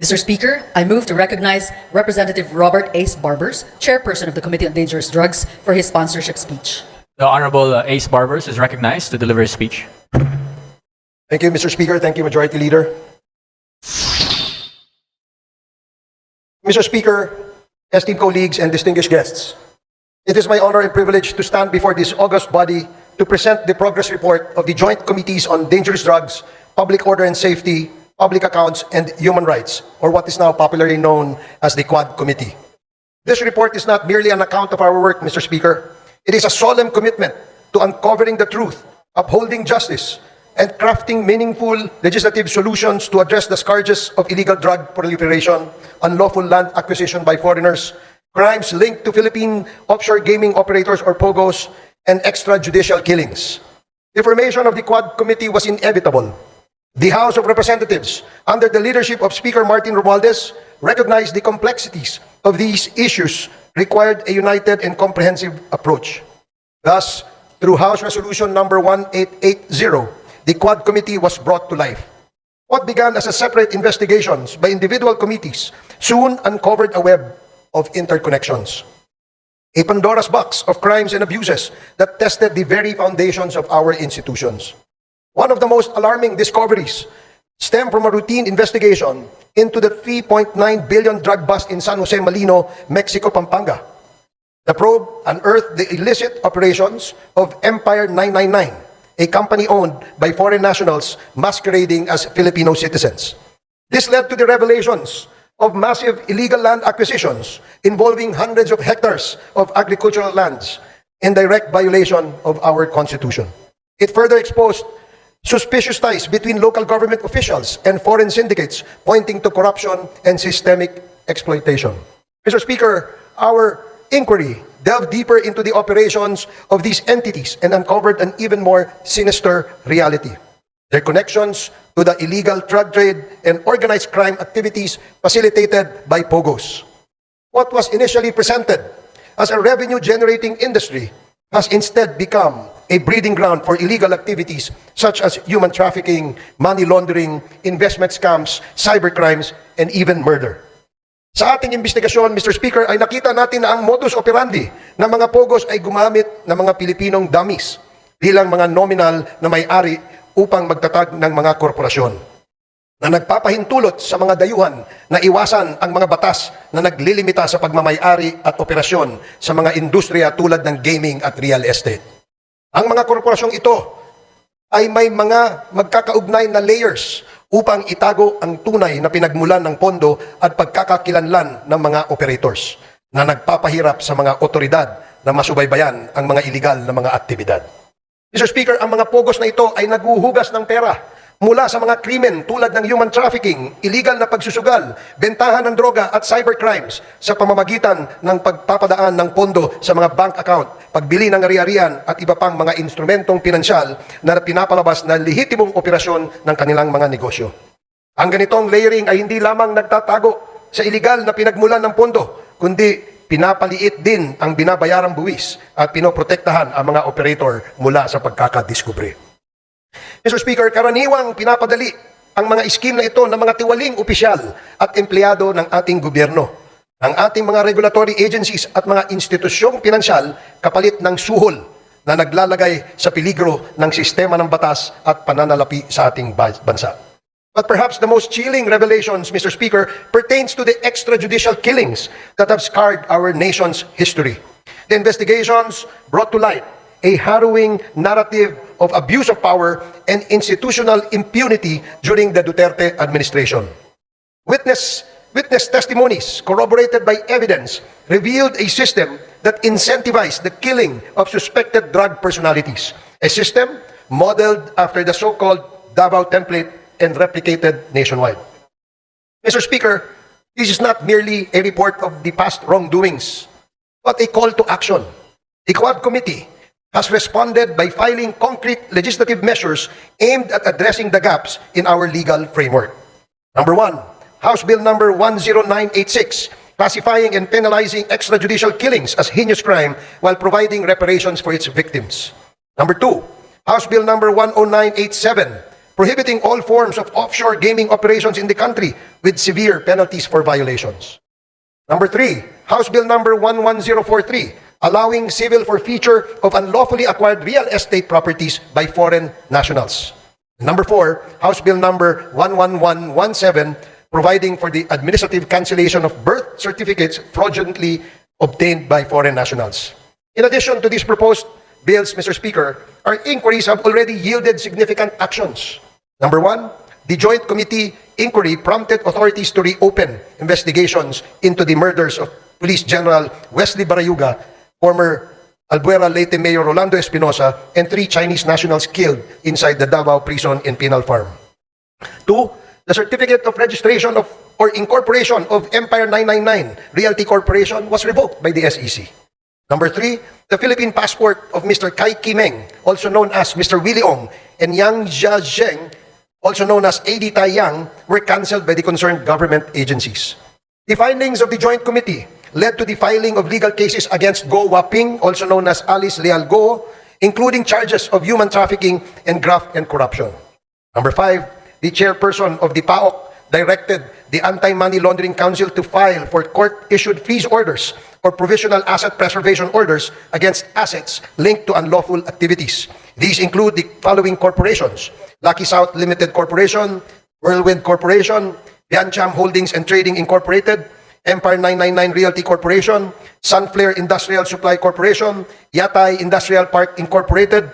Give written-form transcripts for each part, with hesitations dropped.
Mr. Speaker, I move to recognize Representative Robert Ace Barbers, Chairperson of the Committee on Dangerous Drugs, for his sponsorship speech. The Honorable Ace Barbers is recognized to deliver his speech. Thank you, Mr. Speaker. Thank you, Majority Leader. Mr. Speaker, esteemed colleagues and distinguished guests, it is my honor and privilege to stand before this august body to present the progress report of the Joint Committees on Dangerous Drugs, Public Order and Safety, Public Accounts, and Human Rights, or what is now popularly known as the Quad Committee. This report is not merely an account of our work, Mr. Speaker. It is a solemn commitment to uncovering the truth, upholding justice, and crafting meaningful legislative solutions to address the scourges of illegal drug proliferation, unlawful land acquisition by foreigners, crimes linked to Philippine offshore gaming operators or POGOs, and extrajudicial killings. The formation of the Quad Committee was inevitable. The House of Representatives, under the leadership of Speaker Martin Romualdez, recognized the complexities of these issues required a united and comprehensive approach. Thus, through House Resolution number 1880, the Quad Committee was brought to life. What began as a separate investigations by individual committees soon uncovered a web of interconnections. A Pandora's box of crimes and abuses that tested the very foundations of our institutions. One of the most alarming discoveries stemmed from a routine investigation into the 3.9 billion drug bust in San Jose, Malino, Mexico, Pampanga. The probe unearthed the illicit operations of Empire 999, a company owned by foreign nationals masquerading as Filipino citizens. This led to the revelations of massive illegal land acquisitions involving hundreds of hectares of agricultural lands in direct violation of our Constitution. It further exposed suspicious ties between local government officials and foreign syndicates, pointing to corruption and systemic exploitation. Mr. Speaker, our inquiry delved deeper into the operations of these entities and uncovered an even more sinister reality. Their connections to the illegal drug trade and organized crime activities facilitated by POGOs. What was initially presented as a revenue-generating industry has instead become a breeding ground for illegal activities such as human trafficking, money laundering, investment scams, cybercrimes, and even murder. Sa ating investigasyon, Mr. Speaker, ay nakita natin na ang modus operandi ng mga POGOs ay gumamit ng mga Pilipinong dummies bilang mga nominal na may-ari upang magtatag ng mga korporasyon na nagpapahintulot sa mga dayuhan na iwasan ang mga batas na naglilimita sa pagmamay-ari at operasyon sa mga industriya tulad ng gaming at real estate. Ang mga korporasyong ito ay may mga magkakaugnay na layers upang itago ang tunay na pinagmulan ng pondo at pagkakakilanlan ng mga operators na nagpapahirap sa mga otoridad na masubaybayan ang mga iligal na mga aktibidad. Mr. Speaker, ang mga POGOs na ito ay naguhugas ng pera mula sa mga krimen tulad ng human trafficking, illegal na pagsusugal, bentahan ng droga at cybercrimes sa pamamagitan ng pagpapadaan ng pondo sa mga bank account, pagbili ng ari-arian at iba pang mga instrumentong pinansyal na pinapalabas na lehitimong operasyon ng kanilang mga negosyo. Ang ganitong layering ay hindi lamang nagtatago sa illegal na pinagmulan ng pondo, kundi pinapaliit din ang binabayarang buwis at pinoprotektahan ang mga operator mula sa pagkakadiskubre. Mr. Speaker, karaniwang pinapadali ang mga scheme na ito ng mga tiwaling opisyal at empleyado ng ating gobyerno, ng ating mga regulatory agencies at mga institusyong pinansyal kapalit ng suhol na naglalagay sa peligro ng sistema ng batas at pananalapi sa ating bansa. But perhaps the most chilling revelations, Mr. Speaker, pertains to the extrajudicial killings that have scarred our nation's history. The investigations brought to light a harrowing narrative of abuse of power and institutional impunity during the Duterte administration. Witness testimonies corroborated by evidence revealed a system that incentivized the killing of suspected drug personalities, a system modeled after the so-called Davao template and replicated nationwide. Mr. Speaker, this is not merely a report of the past wrongdoings, but a call to action. The Quad Committee has responded by filing concrete legislative measures aimed at addressing the gaps in our legal framework. Number 1, House Bill number 10986, classifying and penalizing extrajudicial killings as heinous crime while providing reparations for its victims. Number 2, House Bill number 10987, prohibiting all forms of offshore gaming operations in the country with severe penalties for violations. Number 3, House Bill number 11043, allowing civil forfeiture of unlawfully acquired real estate properties by foreign nationals. Number 4, House Bill number 11117, providing for the administrative cancellation of birth certificates fraudulently obtained by foreign nationals. In addition to these proposed bills, Mr. Speaker, our inquiries have already yielded significant actions. Number 1, the Joint Committee inquiry prompted authorities to reopen investigations into the murders of Police General Wesley Barayuga, former Albuera Leyte Mayor Rolando Espinosa, and 3 Chinese nationals killed inside the Davao Prison in Penal Farm. 2, the certificate of registration of or incorporation of Empire 999 Realty Corporation was revoked by the SEC. Number 3, the Philippine passport of Mr. Kai Kimeng, also known as Mr. Willie Ong, and Yang Jiazheng, also known as A.D. Tai Yang, were cancelled by the concerned government agencies. The findings of the Joint Committee led to the filing of legal cases against Go Waping, also known as Alice Leal Go, including charges of human trafficking and graft and corruption. Number 5, the chairperson of the PAOK directed the Anti-Money Laundering Council to file for court-issued freeze orders or provisional asset preservation orders against assets linked to unlawful activities. These include the following corporations: Lucky South Limited Corporation, Whirlwind Corporation, Biancham Holdings and Trading Incorporated, Empire 999 Realty Corporation, Sunflare Industrial Supply Corporation, Yatay Industrial Park Incorporated,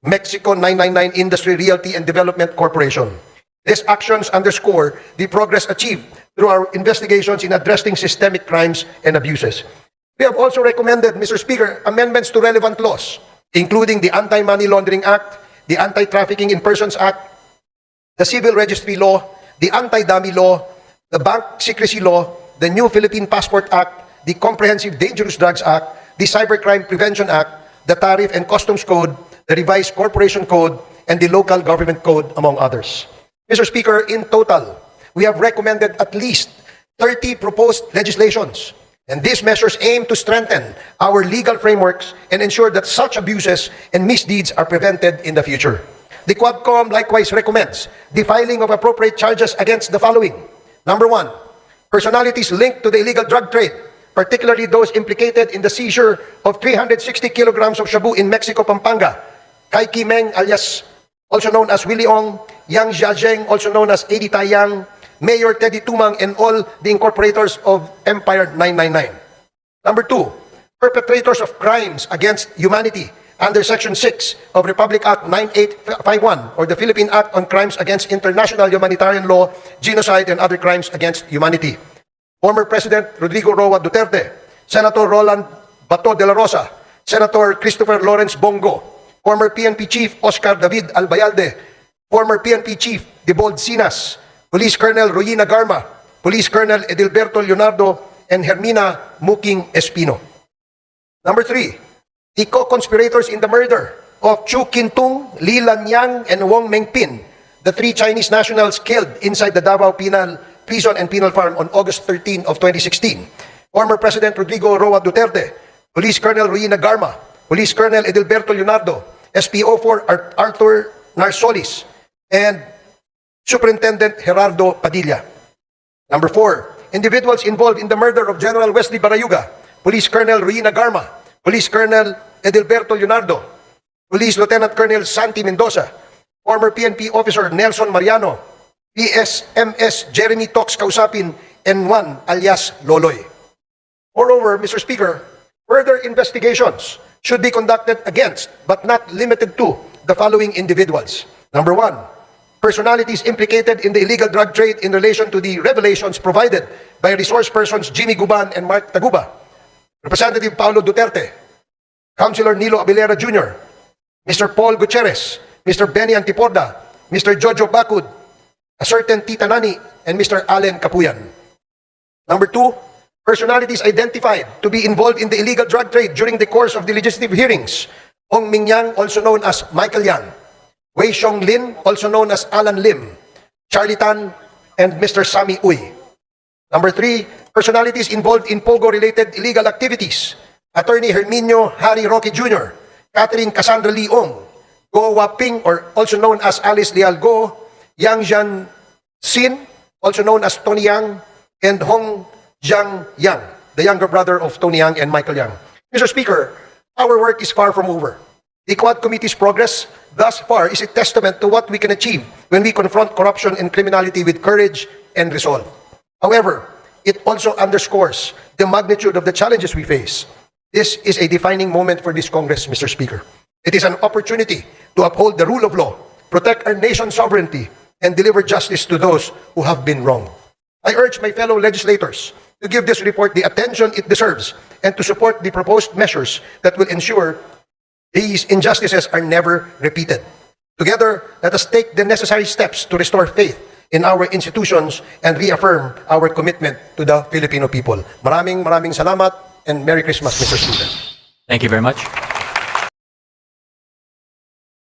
Mexico 999 Industry Realty and Development Corporation. These actions underscore the progress achieved through our investigations in addressing systemic crimes and abuses. We have also recommended, Mr. Speaker, amendments to relevant laws, including the Anti-Money Laundering Act, the Anti-Trafficking in Persons Act, the Civil Registry Law, the Anti-Dummy Law, the Bank Secrecy Law, the new Philippine Passport Act, the Comprehensive Dangerous Drugs Act, the Cybercrime Prevention Act, the Tariff and Customs Code, the Revised Corporation Code, and the Local Government Code, among others. Mr. Speaker, in total, we have recommended at least 30 proposed legislations, and these measures aim to strengthen our legal frameworks and ensure that such abuses and misdeeds are prevented in the future. The Quadcom likewise recommends the filing of appropriate charges against the following. Number 1, personalities linked to the illegal drug trade, particularly those implicated in the seizure of 360 kilograms of shabu in Mexico, Pampanga. Kai Kimeng, alias also known as Willie Ong, Yang Jiazheng, also known as A.D. Tai Yang, Mayor Teddy Tumang, and all the incorporators of Empire 999. Number 2, perpetrators of crimes against humanity under Section 6 of Republic Act 9851 or the Philippine Act on Crimes Against International Humanitarian Law, Genocide, and Other Crimes Against Humanity. Former President Rodrigo Roa Duterte, Senator Roland Bato de la Rosa, Senator Christopher Lawrence Bongo, former PNP Chief Oscar David Albayalde, former PNP Chief Debold Sinas, Police Colonel Royina Garma, Police Colonel Edilberto Leonardo, and Hermina Muking Espino. Number 3, the co-conspirators in the murder of Chu Kintung, Li Lanyang, and Wong Mengpin, the 3 Chinese nationals killed inside the Davao Penal Prison and Penal Farm on August 13 of 2016. Former President Rodrigo Roa Duterte, Police Colonel Royina Garma, Police Colonel Edilberto Leonardo, SPO4 Arthur Narsolis, and Superintendent Gerardo Padilla. Number 4, individuals involved in the murder of General Wesley Barayuga, Police Colonel Royina Garma, Police Colonel Edilberto Leonardo, Police Lieutenant Colonel Santi Mendoza, former PNP Officer Nelson Mariano, PSMS Jeremy Tox Kausapin, and 1 alias Loloy. Moreover, Mr. Speaker, further investigations should be conducted against, but not limited to, the following individuals. Number 1, personalities implicated in the illegal drug trade in relation to the revelations provided by resource persons Jimmy Guban and Mark Taguba, Representative Paulo Duterte, Councilor Nilo Abilera Jr., Mr. Paul Gutierrez, Mr. Benny Antiporda, Mr. Jojo Bacud, a certain Tita Nani, and Mr. Allen Capuyan. Number 2, personalities identified to be involved in the illegal drug trade during the course of the legislative hearings: Hong Ming Yang, also known as Michael Yang, Wei Xiong Lin, also known as Alan Lim, Charlie Tan, and Mr. Sammy Uy. Number 3, personalities involved in Pogo-related illegal activities: Attorney Herminio Harry Roque Jr., Catherine Cassandra Lee Ong, Go Waping, or also known as Alice Leal Go, Yang Jian Sin, also known as Tony Yang, and Hong Jiang Yang, the younger brother of Tony Yang and Michael Yang. Mr. Speaker, our work is far from over. The Quad Committee's progress thus far is a testament to what we can achieve when we confront corruption and criminality with courage and resolve. However, it also underscores the magnitude of the challenges we face. This is a defining moment for this Congress, Mr. Speaker. It is an opportunity to uphold the rule of law, protect our nation's sovereignty, and deliver justice to those who have been wronged. I urge my fellow legislators to give this report the attention it deserves and to support the proposed measures that will ensure these injustices are never repeated. Together, let us take the necessary steps to restore faith in our institutions and reaffirm our commitment to the Filipino people. Maraming salamat and Merry Christmas, Mr. Speaker. Thank you very much.